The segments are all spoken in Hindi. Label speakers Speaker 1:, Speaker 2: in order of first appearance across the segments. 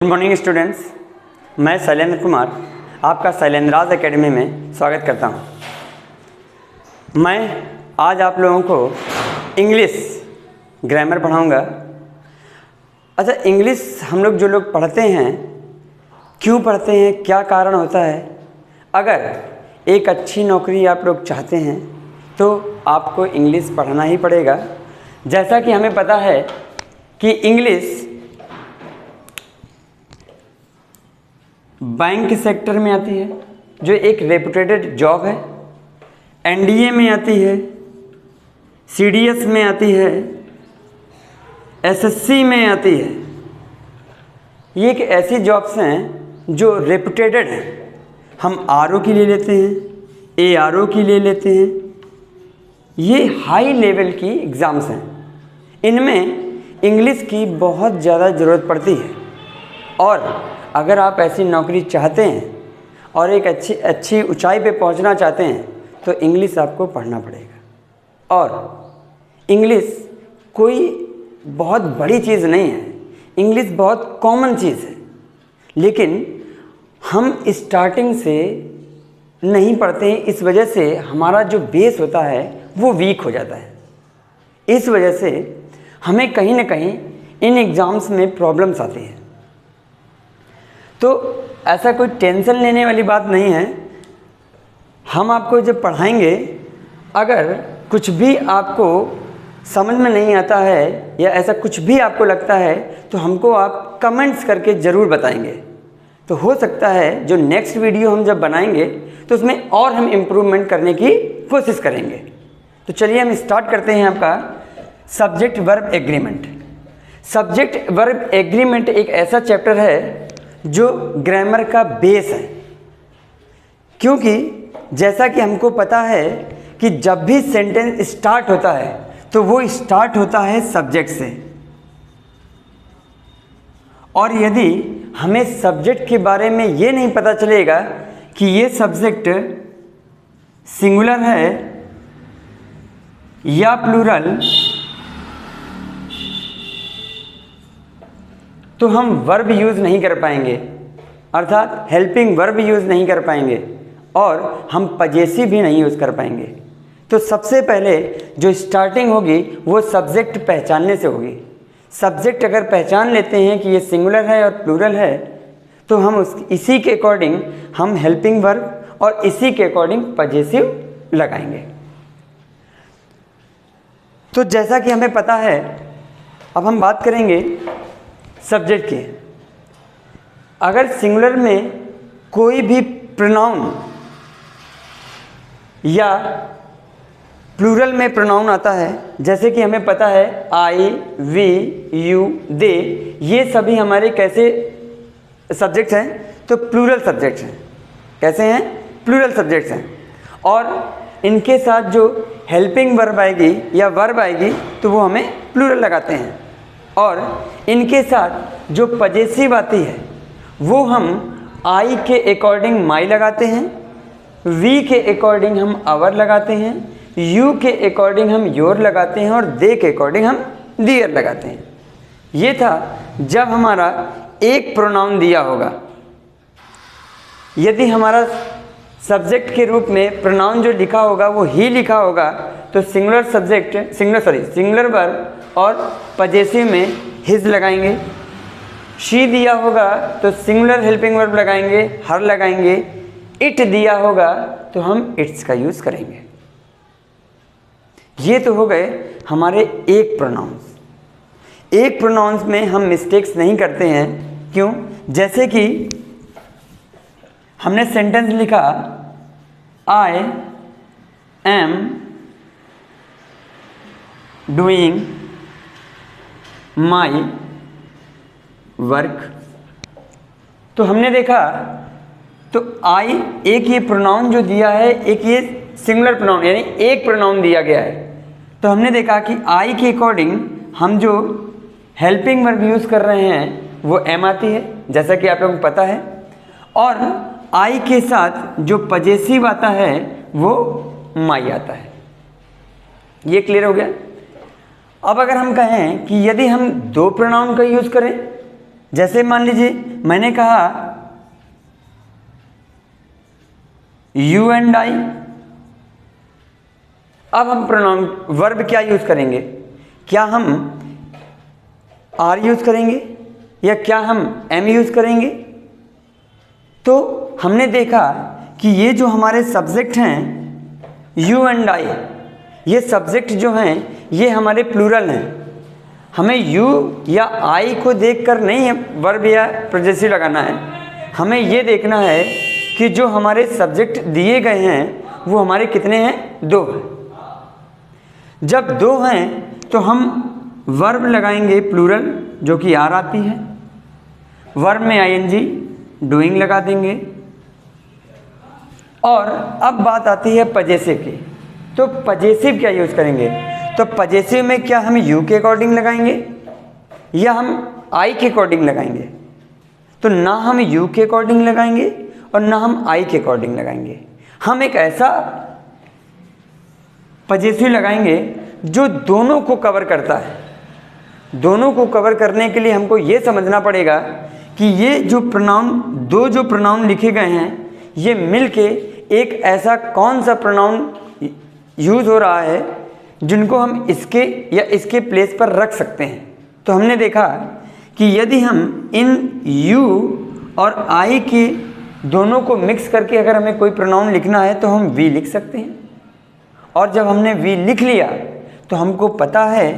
Speaker 1: गुड मॉर्निंग स्टूडेंट्स, मैं शैलेंद्र कुमार आपका शैलेंद्राज एकेडमी में स्वागत करता हूं। मैं आज आप लोगों को इंग्लिश ग्रामर पढ़ाऊंगा। अच्छा, इंग्लिश हम लोग जो लोग पढ़ते हैं, क्यों पढ़ते हैं, क्या कारण होता है? अगर एक अच्छी नौकरी आप लोग चाहते हैं तो आपको इंग्लिश पढ़ना ही पड़ेगा। जैसा कि हमें पता है कि इंग्लिश बैंक सेक्टर में आती है, जो एक रेपुटेटेड जॉब है, एनडीए में आती है, सीडीएस में आती है, एसएससी में आती है। ये एक ऐसी जॉब्स हैं जो रेपुटेटेड हैं। हम आरओ की ले लेते हैं, एआरओ की ले लेते हैं। ये हाई लेवल की एग्ज़ाम्स हैं। इनमें इंग्लिश की बहुत ज़्यादा ज़रूरत पड़ती है। और अगर आप ऐसी नौकरी चाहते हैं और एक अच्छी ऊंचाई पे पहुंचना चाहते हैं तो इंग्लिश आपको पढ़ना पड़ेगा। और इंग्लिश कोई बहुत बड़ी चीज़ नहीं है, इंग्लिश बहुत कॉमन चीज़ है। लेकिन हम स्टार्टिंग से नहीं पढ़ते हैं, इस वजह से हमारा जो बेस होता है वो वीक हो जाता है। इस वजह से हमें कहीं ना कहीं इन एग्ज़ाम्स में प्रॉब्लम्स आती है। तो ऐसा कोई टेंशन लेने वाली बात नहीं है। हम आपको जब पढ़ाएंगे, अगर कुछ भी आपको समझ में नहीं आता है या ऐसा कुछ भी आपको लगता है तो हमको आप कमेंट्स करके ज़रूर बताएंगे। तो हो सकता है जो नेक्स्ट वीडियो हम जब बनाएंगे तो उसमें और हम इम्प्रूवमेंट करने की कोशिश करेंगे। तो चलिए हम स्टार्ट करते हैं आपका subject verb agreement. Subject verb agreement एक ऐसा चैप्टर है जो ग्रामर का बेस है, क्योंकि जैसा कि हमको पता है कि जब भी सेंटेंस स्टार्ट होता है तो वो स्टार्ट होता है सब्जेक्ट से। और यदि हमें सब्जेक्ट के बारे में ये नहीं पता चलेगा कि ये सब्जेक्ट सिंगुलर है या प्लूरल, तो हम वर्ब यूज़ नहीं कर पाएंगे, अर्थात हेल्पिंग वर्ब यूज़ नहीं कर पाएंगे और हम पजेसिव भी नहीं यूज़ कर पाएंगे। तो सबसे पहले जो स्टार्टिंग होगी वो सब्जेक्ट पहचानने से होगी। सब्जेक्ट अगर पहचान लेते हैं कि ये सिंगुलर है और प्लूरल है तो हम इसी के अकॉर्डिंग हम हेल्पिंग वर्ब और इसी के अकॉर्डिंग पजेसिव लगाएंगे। तो जैसा कि हमें पता है, अब हम बात करेंगे सब्जेक्ट की। अगर सिंगुलर में कोई भी प्रोनाउन या प्लूरल में प्रोनाउन आता है, जैसे कि हमें पता है आई, वी, यू, दे, ये सभी हमारे कैसे सब्जेक्ट्स हैं? तो प्लूरल सब्जेक्ट्स हैं। कैसे हैं? प्लूरल सब्जेक्ट्स हैं। और इनके साथ जो हेल्पिंग वर्ब आएगी या वर्ब आएगी तो वो हमें प्लूरल लगाते हैं। और इनके साथ जो पजेसिव आती है वो हम आई के अकॉर्डिंग माई लगाते हैं, वी के अकॉर्डिंग हम आवर लगाते हैं, यू के अकॉर्डिंग हम योर लगाते हैं और दे के अकॉर्डिंग हम दियर लगाते हैं। ये था जब हमारा एक प्रोनाउन दिया होगा। यदि हमारा सब्जेक्ट के रूप में प्रोनाउन जो लिखा होगा वो ही लिखा होगा तो सिंगुलर वर्ब और पजेसिव में हिज लगाएंगे। शी दिया होगा तो सिंगुलर हेल्पिंग वर्ब लगाएंगे, हर लगाएंगे। इट दिया होगा तो हम इट्स का यूज़ करेंगे। ये तो हो गए हमारे एक प्रोनाउंस। एक प्रोनाउंस में हम मिस्टेक्स नहीं करते हैं। क्यों? जैसे कि हमने सेंटेंस लिखा I am doing my work, तो हमने देखा तो आई एक ये प्रोनाउन जो दिया है, एक ये सिंगुलर प्रोनाउन यानी एक प्रोनाउन दिया गया है। तो हमने देखा कि आई के अकॉर्डिंग हम जो हेल्पिंग वर्ब यूज़ कर रहे हैं वो एम आती है, जैसा कि आप लोगों को पता है। और आई के साथ जो पजेसिव आता है वो माई आता है। ये क्लियर हो गया? अब अगर हम कहें कि यदि हम दो प्रोनाउन का यूज़ करें जैसे मान लीजिए मैंने कहा यू एंड आई, अब हम प्रोनाउन वर्ब क्या यूज करेंगे? क्या हम आर यूज करेंगे या क्या हम एम यूज करेंगे? तो हमने देखा कि ये जो हमारे सब्जेक्ट हैं यू एंड आई, ये सब्जेक्ट जो हैं ये हमारे प्लूरल हैं। हमें यू या आई को देखकर नहीं है वर्ब या प्रोजेसिव लगाना है, हमें ये देखना है कि जो हमारे सब्जेक्ट दिए गए हैं वो हमारे कितने हैं? 2 हैं। जब 2 हैं तो हम वर्ब लगाएंगे प्लूरल जो कि आर आती है, वर्ब में आईएनजी डूइंग लगा देंगे। और अब बात आती है पजेसिव की, तो पजेसिव क्या यूज़ करेंगे? तो पजेसिव में क्या हम यू के अकॉर्डिंग लगाएंगे या हम आई के अकॉर्डिंग लगाएंगे? तो ना हम यू के अकॉर्डिंग लगाएंगे और ना हम आई के अकॉर्डिंग लगाएंगे। हम एक ऐसा पजेसिव लगाएंगे जो दोनों को कवर करता है। दोनों को कवर करने के लिए हमको ये समझना पड़ेगा कि ये जो प्रोनाउन, 2 जो प्रोनाउन लिखे गए हैं ये मिलके एक ऐसा कौन सा प्रोनाउन यूज़ हो रहा है जिनको हम इसके या इसके प्लेस पर रख सकते हैं। तो हमने देखा कि यदि हम इन यू और आई के दोनों को मिक्स करके अगर हमें कोई प्रोनाउन लिखना है तो हम वी लिख सकते हैं। और जब हमने वी लिख लिया तो हमको पता है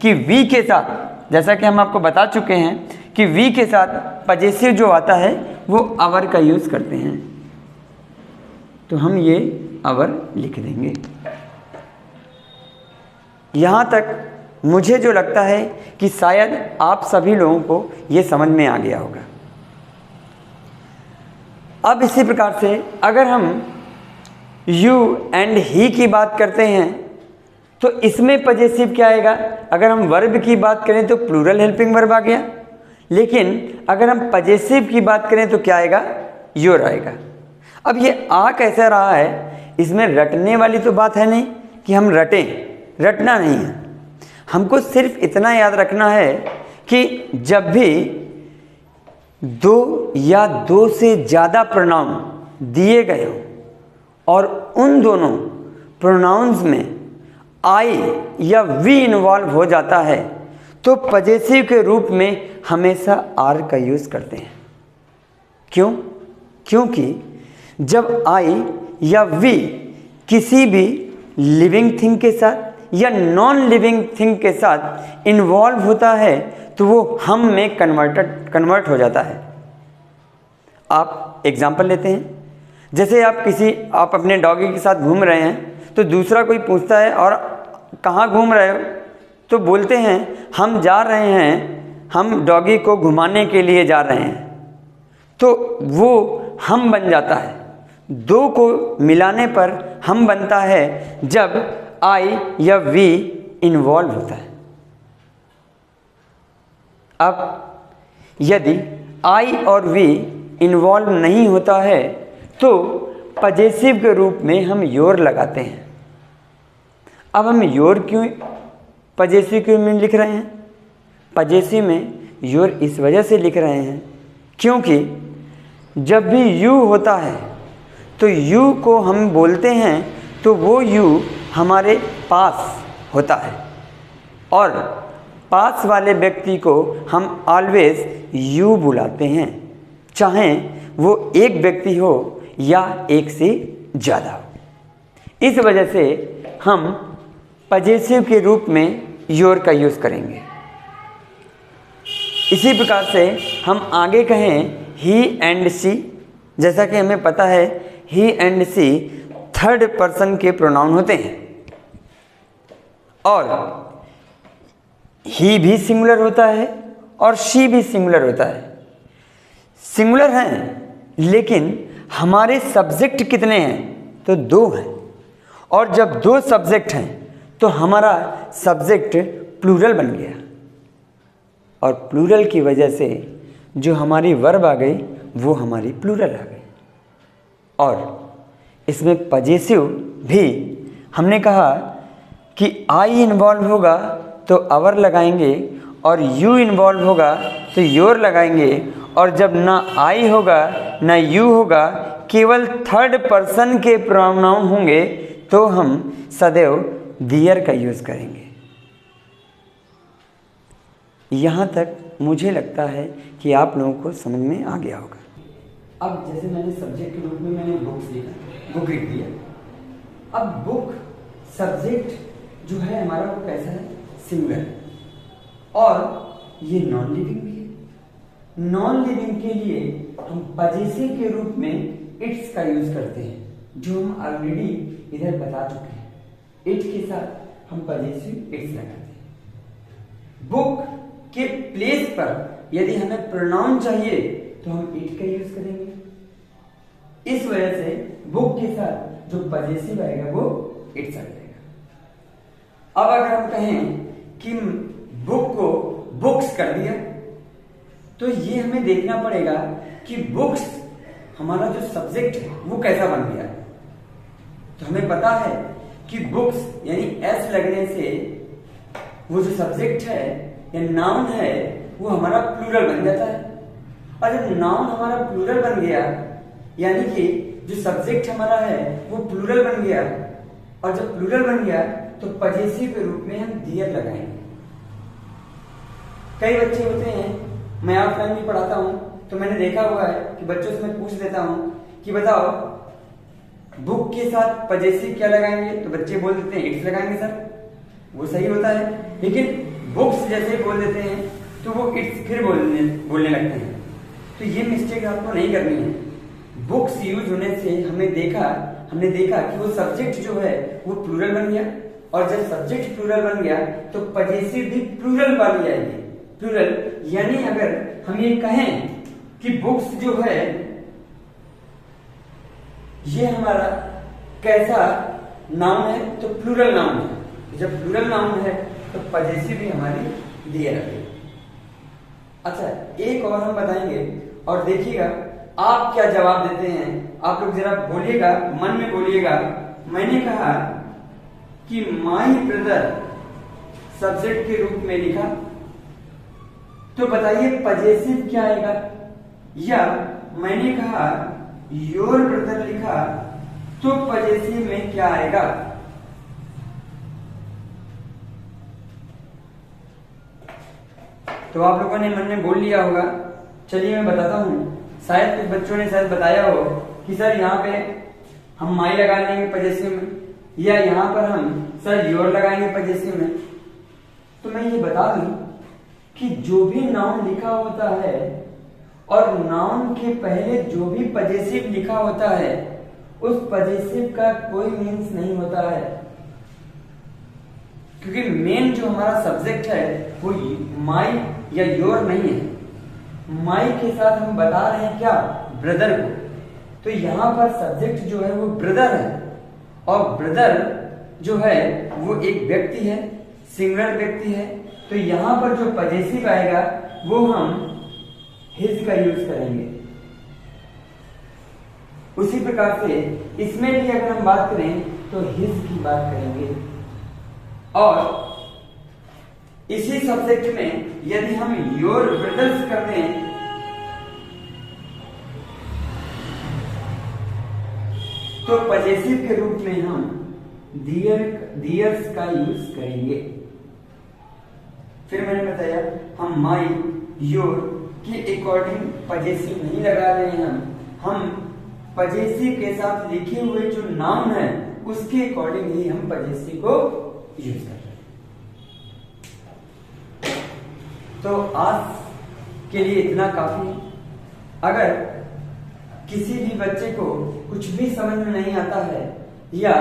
Speaker 1: कि वी के साथ, जैसा कि हम आपको बता चुके हैं कि वी के साथ पजेसिव जो आता है वो अवर का यूज़ करते हैं। तो हम ये अवर लिख देंगे। यहाँ तक मुझे जो लगता है कि शायद आप सभी लोगों को ये समझ में आ गया होगा। अब इसी प्रकार से अगर हम यू एंड ही की बात करते हैं तो इसमें पजेसिव क्या आएगा? अगर हम वर्ब की बात करें तो प्लूरल हेल्पिंग वर्ब आ गया, लेकिन अगर हम पजेसिव की बात करें तो क्या आएगा? योर आएगा। अब ये आ कैसा रहा है? इसमें रटने वाली तो बात है नहीं कि हम रटें, रटना नहीं है। हमको सिर्फ इतना याद रखना है कि जब भी 2 या 2 से ज़्यादा प्रोनाउन दिए गए हों और उन दोनों प्रोनाउंस में आई या वी इन्वॉल्व हो जाता है तो पजेसिव के रूप में हमेशा आर का यूज़ करते हैं। क्यों? क्योंकि जब आई या वी किसी भी लिविंग थिंग के साथ या नॉन लिविंग थिंग के साथ इन्वॉल्व होता है तो वो हम में कन्वर्ट हो जाता है। आप एग्जाम्पल लेते हैं, जैसे आप अपने डॉगी के साथ घूम रहे हैं तो दूसरा कोई पूछता है और कहाँ घूम रहे हो? तो बोलते हैं हम जा रहे हैं, हम डॉगी को घुमाने के लिए जा रहे हैं। तो वो हम बन जाता है। 2 को मिलाने पर हम बनता है जब आई या वी इन्वॉल्व होता है। अब यदि आई और वी इन्वॉल्व नहीं होता है तो पजेसिव के रूप में हम योर लगाते हैं। अब हम योर क्यों पजेसिव क्यों में लिख रहे हैं? पजेसिव में योर इस वजह से लिख रहे हैं क्योंकि जब भी यू होता है तो यू को हम बोलते हैं तो वो यू हमारे पास होता है और पास वाले व्यक्ति को हम ऑलवेज यू बुलाते हैं, चाहे वो एक व्यक्ति हो या एक से ज़्यादा हो। इस वजह से हम पजेसिव के रूप में योर का यूज़ करेंगे। इसी प्रकार से हम आगे कहें ही एंड सी, जैसा कि हमें पता है ही एंड सी थर्ड पर्सन के प्रोनाउन होते हैं और ही भी सिंगुलर होता है और शी भी सिंगुलर होता है। सिंगुलर हैं लेकिन हमारे सब्जेक्ट कितने हैं? तो 2 हैं और जब 2 सब्जेक्ट हैं तो हमारा सब्जेक्ट प्लूरल बन गया और प्लूरल की वजह से जो हमारी वर्ब आ गई वो हमारी प्लूरल आ गई। और इसमें पजेसिव भी हमने कहा कि आई इन्वॉल्व होगा तो अवर लगाएंगे और यू इन्वॉल्व होगा तो तो योर लगाएंगे, और जब ना आई होगा ना यू होगा, केवल थर्ड पर्सन के प्रोनाउन होंगे, तो हम सदैव दियर का यूज़ करेंगे। यहाँ तक मुझे लगता है कि आप लोगों को समझ में आ गया होगा। अब जैसे मैंने सब्जेक्ट के रूप में मैंने बुक्स लिखा, बुक लिख दिया। अब बुक सब्जेक्ट जो है हमारा वो कैसा है, सिंगुलर, और ये नॉन लिविंग भी है। नॉन लिविंग के लिए हम पजेसिव के रूप में इट्स का यूज करते हैं, जो हम ऑलरेडी इधर बता चुके हैं। इट के साथ हम पजेसिव इट्स लगाते हैं। बुक के प्लेस पर यदि हमें प्रोनाउन चाहिए तो हम इट का यूज करेंगे। इस वजह से बुक के साथ जो पजेसिव आएगा वो इट्स आ जाएगा। अब अगर हम कहें कि बुक को बुक्स कर दिया, तो ये हमें देखना पड़ेगा कि बुक्स हमारा जो सब्जेक्ट है वो कैसा बन गया है। तो हमें पता है कि बुक्स यानी एस लगने से वो जो सब्जेक्ट है या नाउन है वो हमारा प्लूरल बन जाता है। और जब नाउन हमारा प्लूरल बन गया, यानी कि जो सब्जेक्ट हमारा है वो प्लूरल बन गया, और जब प्लूरल बन गया तो पजेसिव के रूप में हम दियर लगाएंगे। कई बच्चे होते हैं, मैं ऑफलाइन भी पढ़ाता हूं, तो मैंने देखा हुआ है कि बच्चों से मैं पूछ देता हूं कि बताओ बुक के साथ पजेसिव क्या लगाएंगे, तो बच्चे बोल देते हैं इट्स लगाएंगे सर, वो सही होता है। लेकिन बुक्स जैसे बोल देते हैं तो वो इट्स फिर बोलने लगते हैं। तो ये मिस्टेक आपको नहीं करनी है। बुक्स यूज होने से हमने देखा कि वो सब्जेक्ट जो है वो प्लूरल बन गया, और जब सब्जेक्ट प्लूरल बन गया तो पजेसिव भी प्लूरल वाली आएगी। प्लूरल यानी अगर हम ये कहें कि बुक्स जो है ये हमारा कैसा नाउन है, तो प्लूरल नाउन है। जब प्लूरल नाउन है तो पजेसिव भी हमारी दियर है। अच्छा, एक और हम बताएंगे और देखिएगा आप क्या जवाब देते हैं। आप लोग जरा बोलिएगा, मन में बोलिएगा। मैंने कहा कि माई ब्रदर सब्जेक्ट के रूप में लिखा, तो बताइए पजेसिव क्या आएगा। या मैंने कहा योर ब्रदर लिखा, तो पजेसिव में क्या आएगा। तो आप लोगों ने मन में बोल लिया होगा। चलिए मैं बताता हूं। शायद कुछ बच्चों ने शायद बताया हो कि सर यहाँ पे हम माई लगा लेंगे पजेसिव में, या यहाँ पर हम सर योर लगाएंगे पजेसिव में। तो मैं ये बता दूं कि जो भी नाउन लिखा होता है और नाउन के पहले जो भी पजेसिव लिखा होता है, उस पजेसिव का कोई मीन्स नहीं होता है, क्योंकि मेन जो हमारा सब्जेक्ट है वो माई या योर नहीं है। माई के साथ हम बता रहे हैं क्या, ब्रदर को। तो यहाँ पर सब्जेक्ट जो है वो ब्रदर है, और ब्रदर जो है वो एक व्यक्ति है, सिंगुलर व्यक्ति है। तो यहाँ पर जो पजेसिव आएगा वो हम हिज का यूज करेंगे। उसी प्रकार से इसमें भी अगर हम बात करें तो हिज की बात करेंगे। और इसी सब्जेक्ट में यदि हम योर ब्रदर्स कर दें तो पजेसिव के रूप में हम दियर्स का यूज करेंगे। फिर मैंने बताया हम माई योर के अकॉर्डिंग पजेसिव नहीं लगा रहे हैं। हम पजेसिव के साथ लिखे हुए जो नाउन है उसके अकॉर्डिंग ही हम पजेसिव को यूज कर रहे हैं। तो आज के लिए इतना काफी है। अगर किसी भी बच्चे को कुछ भी समझ में नहीं आता है, या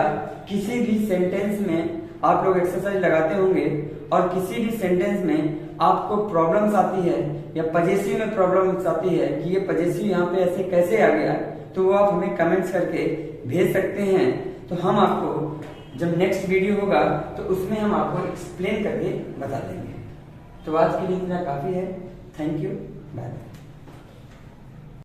Speaker 1: किसी भी सेंटेंस में आप लोग एक्सरसाइज लगाते होंगे और किसी भी सेंटेंस में आपको प्रॉब्लम्स आती है या पजेसिव में प्रॉब्लम्स आती है कि ये पजेसिव यहाँ पे ऐसे कैसे आ गया, तो वो आप हमें कमेंट्स करके भेज सकते हैं। तो हम आपको जब नेक्स्ट वीडियो होगा तो उसमें हम आपको एक्सप्लेन करके बता देंगे। तो आज के लिए इतना काफी है। Thank you, bye.